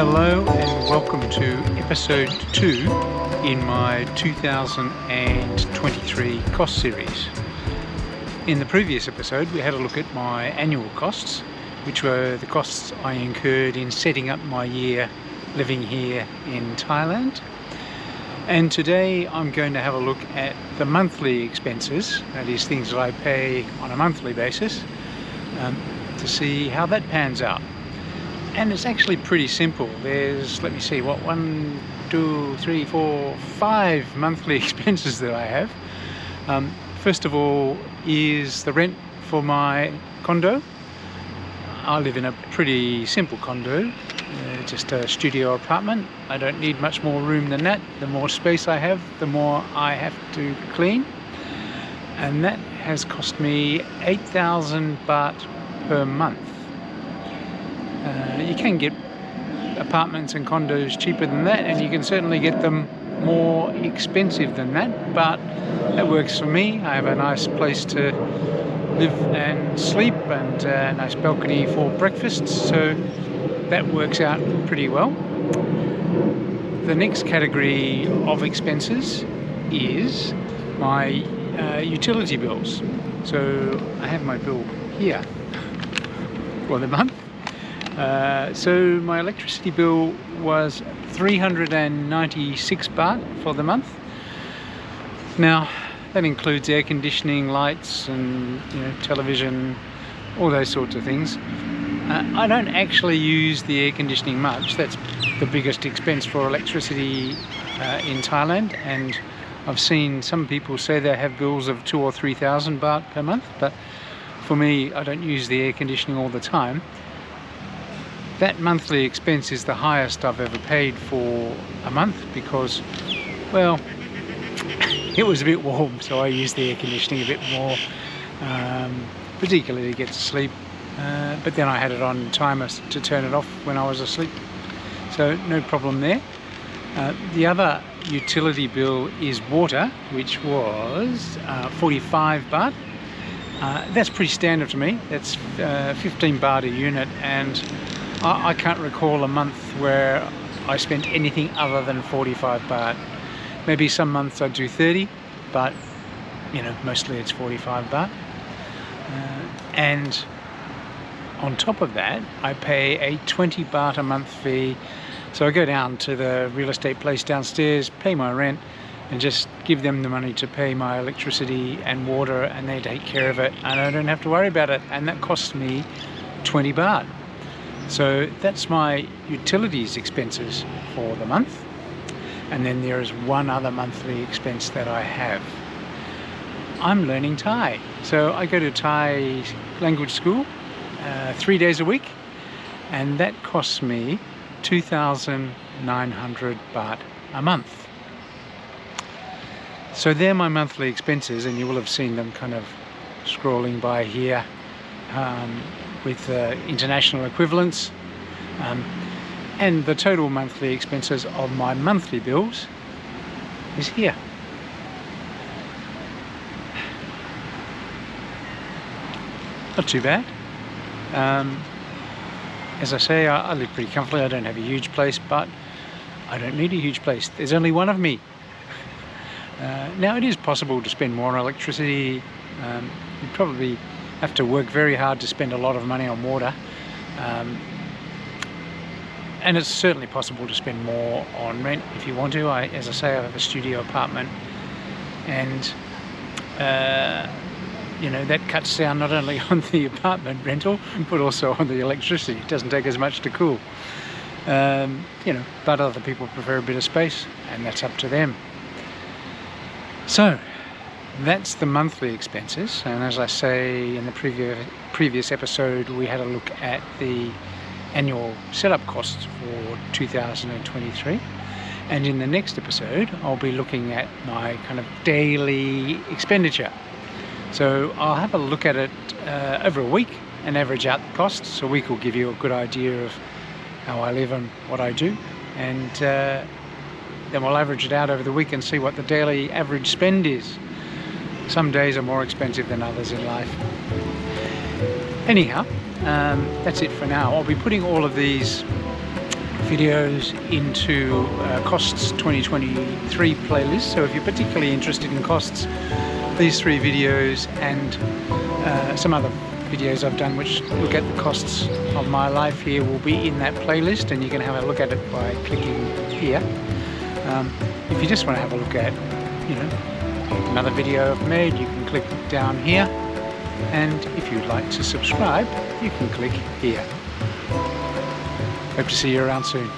Hello and welcome to episode 2 in my 2023 cost series. In the previous episode we had a look at my annual costs, which were the costs I incurred in setting up my year living here in Thailand. And today I'm going to have a look at the monthly expenses, that is things that I pay on a monthly basis, to see how that pans out. And it's actually pretty simple. There's, let me see, 5 monthly expenses that I have. First of all is the rent for my condo. I live in a pretty simple condo, just a studio apartment. I don't need much more room than that. The more space I have, the more I have to clean. And that has cost me 8,000 baht per month. You can get apartments and condos cheaper than that, and you can certainly get them more expensive than that, but that works for me. I have a nice place to live and sleep and a nice balcony for breakfast, so that works out pretty well. The next category of expenses is my utility bills. So I have my bill here for the month. So my electricity bill was 396 baht for the month. Now that includes air conditioning, lights and television, all those sorts of things. I don't actually use the air conditioning much. That's the biggest expense for electricity in Thailand, and I've seen some people say they have bills of 2,000 or 3,000 baht per month, but for me, I don't use the air conditioning all the time. That monthly expense is the highest I've ever paid for a month because, well, it was a bit warm, so I used the air conditioning a bit more, particularly to get to sleep. But then I had it on timer to turn it off when I was asleep, so no problem there. The other utility bill is water, which was 45 baht. That's pretty standard to me. That's 15 baht a unit, and I can't recall a month where I spent anything other than 45 baht. Maybe some months I do 30, but mostly it's 45 baht. And on top of that, I pay a 20 baht a month fee. So I go down to the real estate place downstairs, pay my rent, and just give them the money to pay my electricity and water, and they take care of it, and I don't have to worry about it. And that costs me 20 baht. So that's my utilities expenses for the month. And then there is one other monthly expense that I have. I'm learning Thai. So I go to Thai language school 3 days a week, and that costs me 2,900 baht a month. So they're my monthly expenses, and you will have seen them kind of scrolling by here with international equivalents, and the total monthly expenses of my monthly bills is here. Not too bad. As I say, I live pretty comfortably. I don't have a huge place, but I don't need a huge place. There's only one of me. Now it is possible to spend more on electricity. You probably have to work very hard to spend a lot of money on water, and it's certainly possible to spend more on rent if you want to. As I say, I have a studio apartment, and that cuts down not only on the apartment rental but also on the electricity. It doesn't take as much to cool, but other people prefer a bit of space, and that's up to them. So that's the monthly expenses, and as I say in the previous episode, we had a look at the annual setup costs for 2023, and in the next episode I'll be looking at my kind of daily expenditure. So I'll have a look at it over a week and average out the costs. So a week will give you a good idea of how I live and what I do, and then we'll average it out over the week and see what the daily average spend is. Some days are more expensive than others in life. Anyhow, that's it for now. I'll be putting all of these videos into Costs 2023 playlist. So if you're particularly interested in costs, these 3 videos and some other videos I've done which look at the costs of my life here will be in that playlist, and you can have a look at it by clicking here. If you just want to have a look at, you know, another video I've made, you can click down here, and if you'd like to subscribe, you can click here. Hope to see you around soon.